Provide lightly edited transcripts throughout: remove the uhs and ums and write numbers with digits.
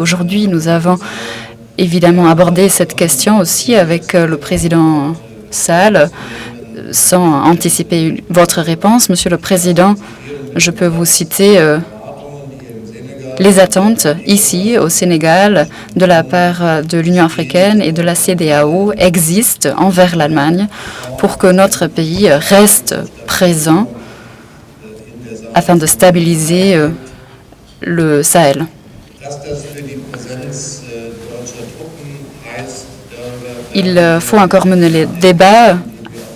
Aujourd'hui, nous avons évidemment abordé cette question aussi avec le président Sall. Sans anticiper votre réponse, Monsieur le Président, je peux vous citer les attentes ici au Sénégal de la part de l'Union africaine et de la CEDEAO existent envers l'Allemagne pour que notre pays reste présent afin de stabiliser le Sahel. Il faut encore mener les débats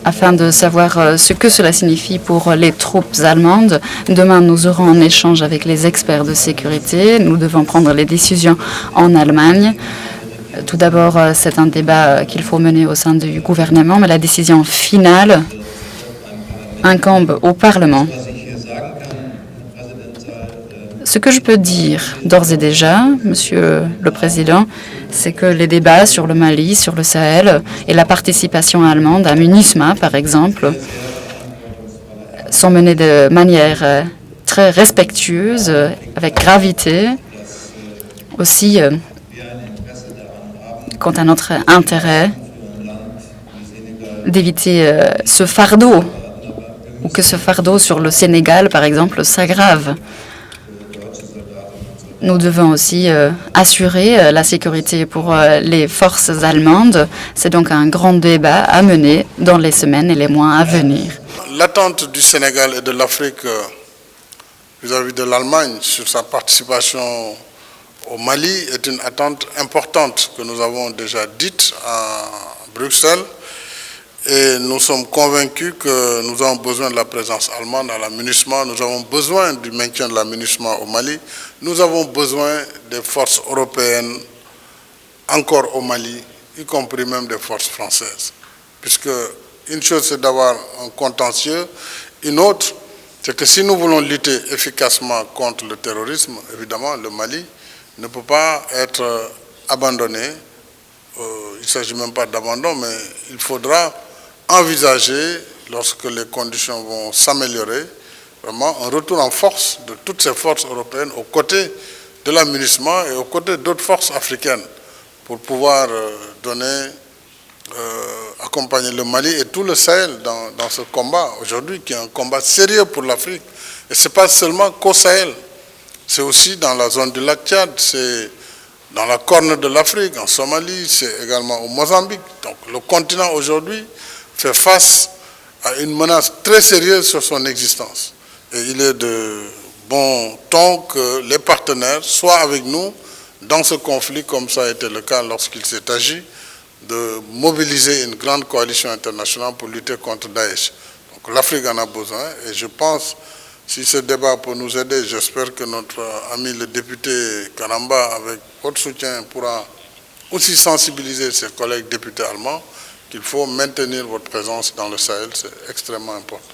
afin de savoir ce que cela signifie pour les troupes allemandes. Demain, nous aurons un échange avec les experts de sécurité. Nous devons prendre les décisions en Allemagne. Tout d'abord, c'est un débat qu'il faut mener au sein du gouvernement, mais la décision finale incombe au Parlement. Ce que je peux dire d'ores et déjà, Monsieur le Président, c'est que les débats sur le Mali, sur le Sahel et la participation allemande à MINUSMA, par exemple, sont menés de manière très respectueuse, avec gravité. Aussi, quant à notre intérêt d'éviter ce fardeau, ou que ce fardeau sur le Sénégal, par exemple, s'aggrave. Nous devons aussi assurer la sécurité pour les forces allemandes. C'est donc un grand débat à mener dans les semaines et les mois à venir. L'attente du Sénégal et de l'Afrique vis-à-vis de l'Allemagne sur sa participation au Mali est une attente importante que nous avons déjà dite à Bruxelles. Et nous sommes convaincus que nous avons besoin de la présence allemande à la MINUSMA, nous avons besoin du maintien de la MINUSMA au Mali, nous avons besoin des forces européennes encore au Mali, y compris même des forces françaises. Puisque une chose c'est d'avoir un contentieux, une autre c'est que si nous voulons lutter efficacement contre le terrorisme, évidemment le Mali ne peut pas être abandonné. Il ne s'agit même pas d'abandon, mais il faudra envisager, lorsque les conditions vont s'améliorer, vraiment un retour en force de toutes ces forces européennes aux côtés de la MINUSMA et aux côtés d'autres forces africaines pour pouvoir accompagner le Mali et tout le Sahel dans ce combat aujourd'hui qui est un combat sérieux pour l'Afrique. Et ce n'est pas seulement qu'au Sahel, c'est aussi dans la zone du lac Tchad, c'est dans la corne de l'Afrique, en Somalie, c'est également au Mozambique. Donc le continent aujourd'hui fait face à une menace très sérieuse sur son existence. Et il est de bon ton que les partenaires soient avec nous dans ce conflit, comme ça a été le cas lorsqu'il s'est agi de mobiliser une grande coalition internationale pour lutter contre Daesh. Donc l'Afrique en a besoin et je pense, si ce débat peut nous aider, j'espère que notre ami le député Karamba, avec votre soutien, pourra aussi sensibiliser ses collègues députés allemands qu'il faut maintenir votre présence dans le Sahel, c'est extrêmement important.